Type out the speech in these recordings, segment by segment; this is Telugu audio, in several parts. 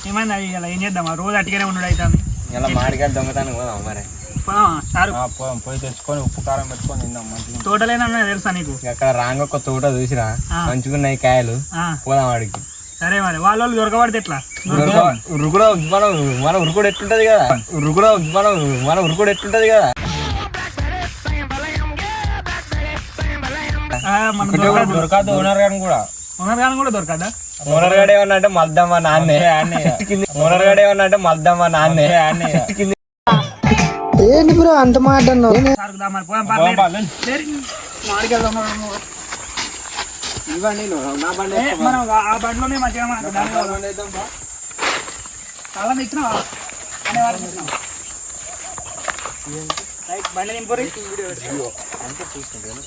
ఏమైంది ఇలా ఏం చేద్దామా రోజు అట్టుగానే ఉండడు అవుతుంది ఇలా మామిడికాయలు దొంగతాను పోదాం మరి పోదాం పోయి తెచ్చుకొని ఉప్పు కారం పెట్టుకొని తిందాం మంచిగా తోటలేనా తెలుసా నీకు అక్కడ రాంగ ఒక తోట చూసిరా మంచుకున్నాయి కాయలు పోదాం వాడికి సరే మరి వాళ్ళు దొరకబడితే ఎట్లా ఉరుకుడు మన ఉరుకుడు ఎట్లుంటది కదా మన ఉరుకుడు ఎట్లుంటది కదా దొరకదు ఓనర్ గాని కూడా దొరకదా ఓనర్ గాడు ఏమన్నా అంటే మల్దమ్మా నాన్నే ఓనర్ గాడు ఏమన్నా అంటే మల్దమ్మా నాన్నే ఏంటి బ్రో అంత మాట ఇవ్వండి మనం ఆ బండిలోనే మంచిగా చాలా ఇచ్చినా బండి నింపురి అంటే చూసుకుంటాను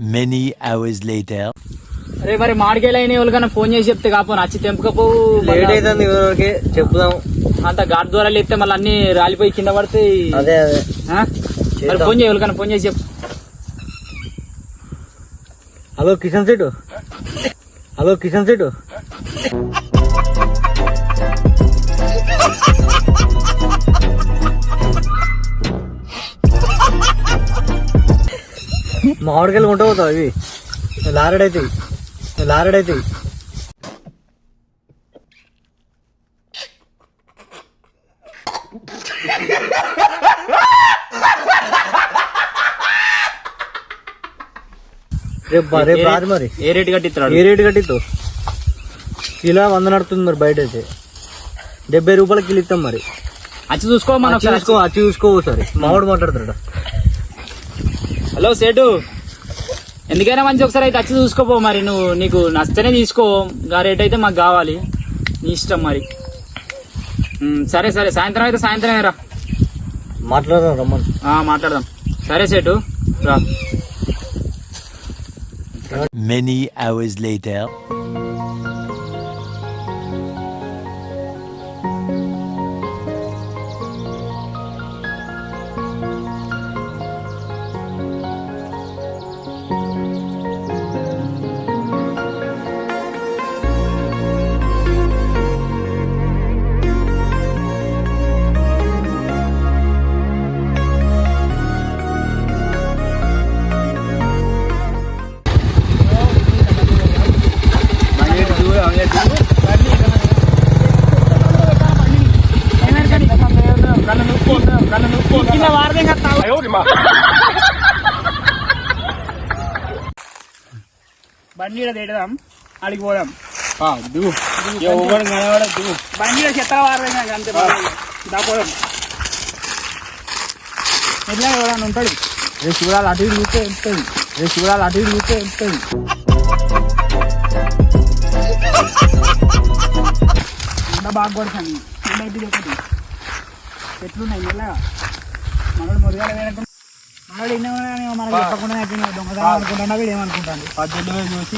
Many hours later. అరే మరి మాడికాయలు అయిన వాళ్ళకన్నా ఫోన్ చేసి చెప్తే కాపో నచ్చి తెంపకపో లేట్ అవుతుంది ఎవరికి చెప్దాం అంత ఘాట్ ద్వారా లేస్తే మళ్ళీ అన్ని రాలిపోయి కింద పడితే అదే మరి ఫోన్ చేయ ఎవరికన్నా ఫోన్ చేసి చెప్పు హలో కిషన్ సెటు మామిడికాయలు కొంట పోతావు ఇవి లారెడైతే రేపు రాదు మరి ఏ రేటు కట్టిస్తాడు కిలో 100 నడుతుంది మరి బయట అయితే 70 రూపాయలకి కిలో ఇస్తాం మరి అచ్చి చూసుకో మనం చూసుకో సరే మామిడి మాట్లాడతాడు హలో సేటు ఎందుకైనా మంచి ఒకసారి అయితే వచ్చి చూసుకోపో మరి నీకు నచ్చితేనే తీసుకో ఆ రేట్ అయితే మాకు కావాలి నీ ఇష్టం మరి సరే సాయంత్రం అయితే సాయంత్రమే రా మాట్లాడదాం రమ్మని మాట్లాడదాం సరే సేటు రా Many hours later. బండి తేడదాం అడిగి పోదాం బండి చెత్త వారదం అంతే దాపోదాం ఎట్లా ఎవడన్నా ఉంటాడు శివరాలు అటు ఇటు చూస్తే వెళ్తుంది బాగా కొడతాను ఒకటి ఎట్లున్నాయి మెల్లగా మనోడు మొదలు వేయకుండా మనోడు మనకు చెప్పకుండా దొంగతనం అనుకుంటున్నా వీడు ఏమనుకుంటాను 18 చూసి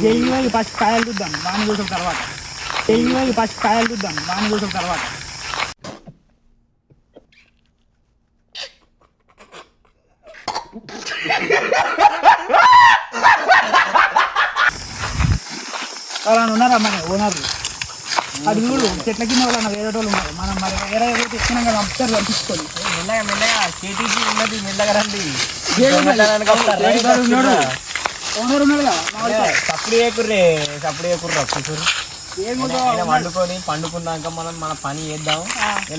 జైలు ఫస్ట్ కాయలు చూద్దాం వాని కోసం తర్వాత అలా ఉన్నారా మన ఓనర్లు అది చూడు చెట్ల కింద వాళ్ళ వేరే వాళ్ళు ఉన్నారు మనం మరి వేరే తెచ్చినాం కదా అబ్జర్వ్ పంపించుకోండి మెల్లగా కేటీసీ ఉన్నది మెల్లగా రండి ఓనర్ ఉన్నాడు కదా సప్పుడు వండుకొని పండుకున్నాక మనం మన పని చేద్దాం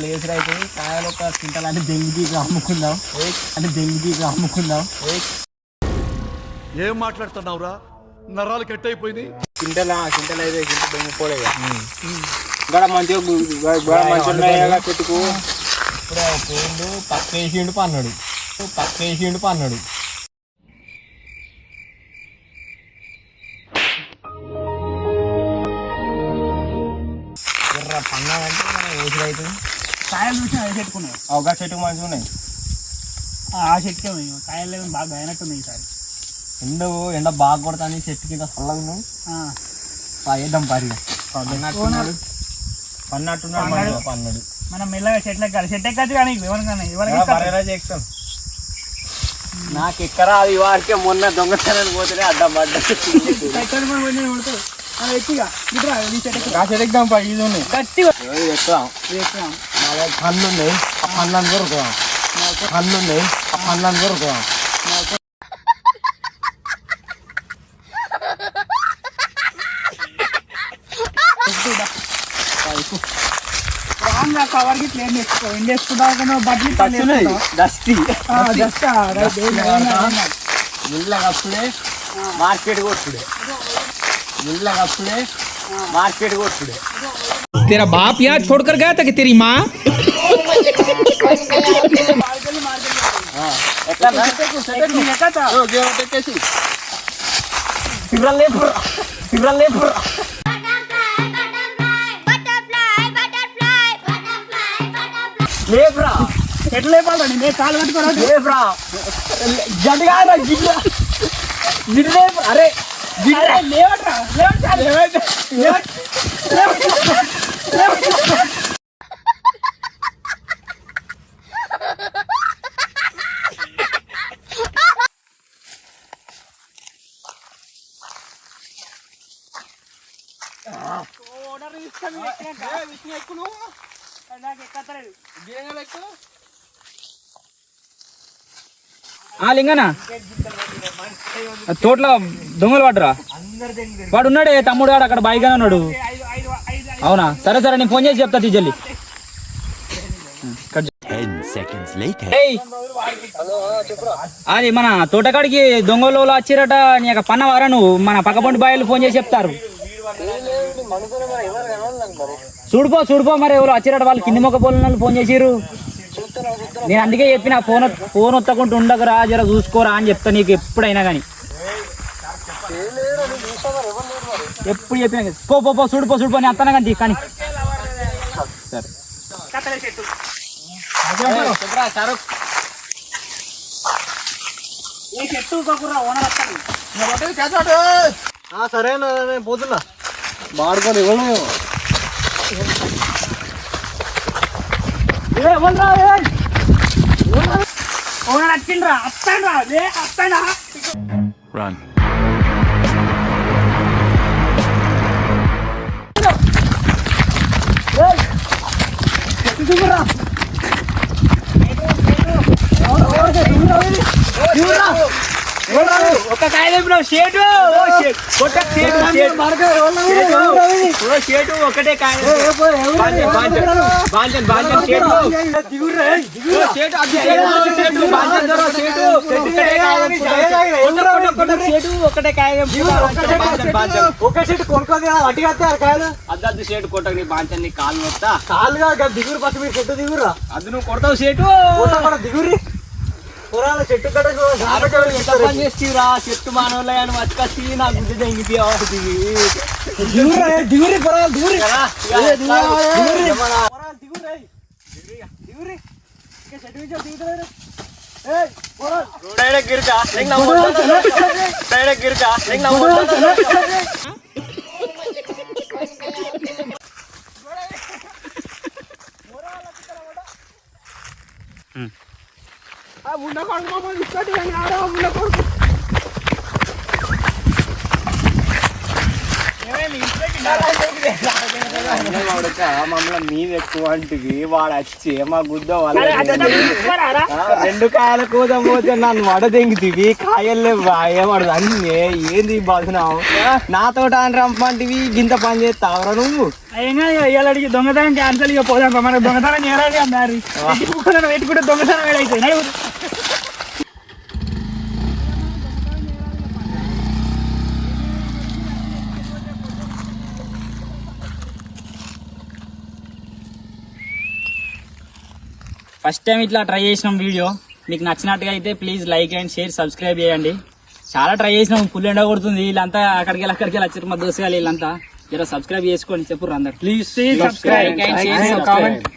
లేచి అవుతుంది కాయలు ఒక కింటలు అంటే దెంగిగా అమ్ముకుందాం ఏం మాట్లాడుతున్నావురా నరాలు కట్ అయిపోయినాయి కింటల్ అయితే దొంగిపోలే గడ మంచిగా పెట్టుకో ఇప్పుడు పేర్లు పక్కేసిండు పన్నాడు పన్నాడంటే మనం వేసి అవుతుంది కాయలు చూసి పెట్టుకున్నాయి అవగా చెట్టుకు మంచిగా ఉన్నాయి ఆ చెట్టు కాయలు బాగా అయినట్టున్నాయి ఈసారి. ఎండ బాగా కొడతాను చెట్టు కింద చల్లగా ఉన్నాం. వేద్దాం పరిగా పన్నట్టున్నాడు పన్నాడు. మనం మెల్లగా చెట్లు ఎక్కాలి. చెట్టు ఎక్కచ్చు కానీ ఎవరికైనా ఎక్కుతాం. నాకు ఎక్కరా అది వారికే మొన్న దొంగతనానికి పోతేనే అడ్డం పడ్డా. చెట్టుదాం ఇది ఉన్నాయి గట్టిగా పనులు ఉన్నాయి. ఆ పనులను కొరుకుదాం. కవర్ కి ప్లేన్ వేసుకో. ఎండేసుకుంటా బట్టలు నీళ్ళకప్పుడే మార్కెట్ కొట్టుడే. तेरा बाप यहाँ छोड़कर गया था कि तेरी माँ? లేబ్రా చెట్లు లేపాలండి. నేను కాలు కట్టుకోరా. లేబ్రా జడగా అరే లింగనా తోటలో దొంగలు పడ్డరా? వాడు ఉన్నాడే తమ్ముడు వాడు అక్కడ బైక్ ఉన్నాడు. అవునా? సరే నేను ఫోన్ చేసి చెప్తా తీజల్లి. 10 seconds later. అది మన తోటకాడికి దొంగలు వచ్చిరట. నీ యొక్క పన్న వారా నువ్వు? మన పక్కపొంటి బాయిలు ఫోన్ చేసి చెప్తారు. చూడుపో మరి ఎవరు వచ్చిరట. వాళ్ళు కింది మొక్క పోలిన ఫోన్ చేసిర్రు. నేను అందుకే చెప్పిన ఫోన్ ఒత్తకుంటూ ఉండకరా, జర చూసుకోరా అని చెప్తా నీకు ఎప్పుడైనా కానీ. ఎప్పుడు చెప్పినా పో చూడుపో నేను అత్తనా కానీ. సరే సరేనా నేను పోతున్నా. వాడుకొని ఇవ్వను. Run. ఒక కాయ లేపినావు షేటు. ఒకటే కాయ ఒకటే కాయ. ఒక చెట్టు కొనుక్కోది అట్టిగా కాయలు అద్దద్దు షేటు కొట్టకు. నీ బాంచని కాలు వస్తా. కాలుగా దిగురు పక్క మీరు చెట్టు దిగురా. అది నువ్వు కొడతావు షేటు. దిగురి పొరాల చెట్టు చేస్తురా. చెట్టు మానవులని వచ్చి నా గుడ్డ తెంగిపోయి దిగురి పొరాలు దిగురి మమ్మల్ని మీద ఎక్కువ అంటివి. వాడు వచ్చి మా గుద్ద వాళ్ళ 2 కాయల కూద పోతే నన్ను వడదెంగితివి. కాయలు ఏమడదు అన్నీ ఏంది బాధనావు. నాతో రమ్మంటివి గింత పని చేస్తావురా నువ్వు. అయినా ఇవాళకి దొంగతనం క్యాన్సల్ ఇక పోదాం. మనకు దొంగతనం చేయాలి అన్నారు. పెట్టుకుంటే దొంగతనం వేడైతే ఫస్ట్ టైం ఇట్లా ట్రై చేసినాం వీడియో. మీకు నచ్చినట్టుగా అయితే please like and share subscribe చేయండి. చాలా ట్రై చేసినాం. ఫుల్ ఎండ కొడుతుంది. వీళ్ళంతా అక్కడికి వచ్చారు మా దోస్తుగాలు. వీళ్ళంతా జర సబ్స్క్రైబ్ చేసుకోండి. చెప్పుర్రు అందరు. Please subscribe and share comment.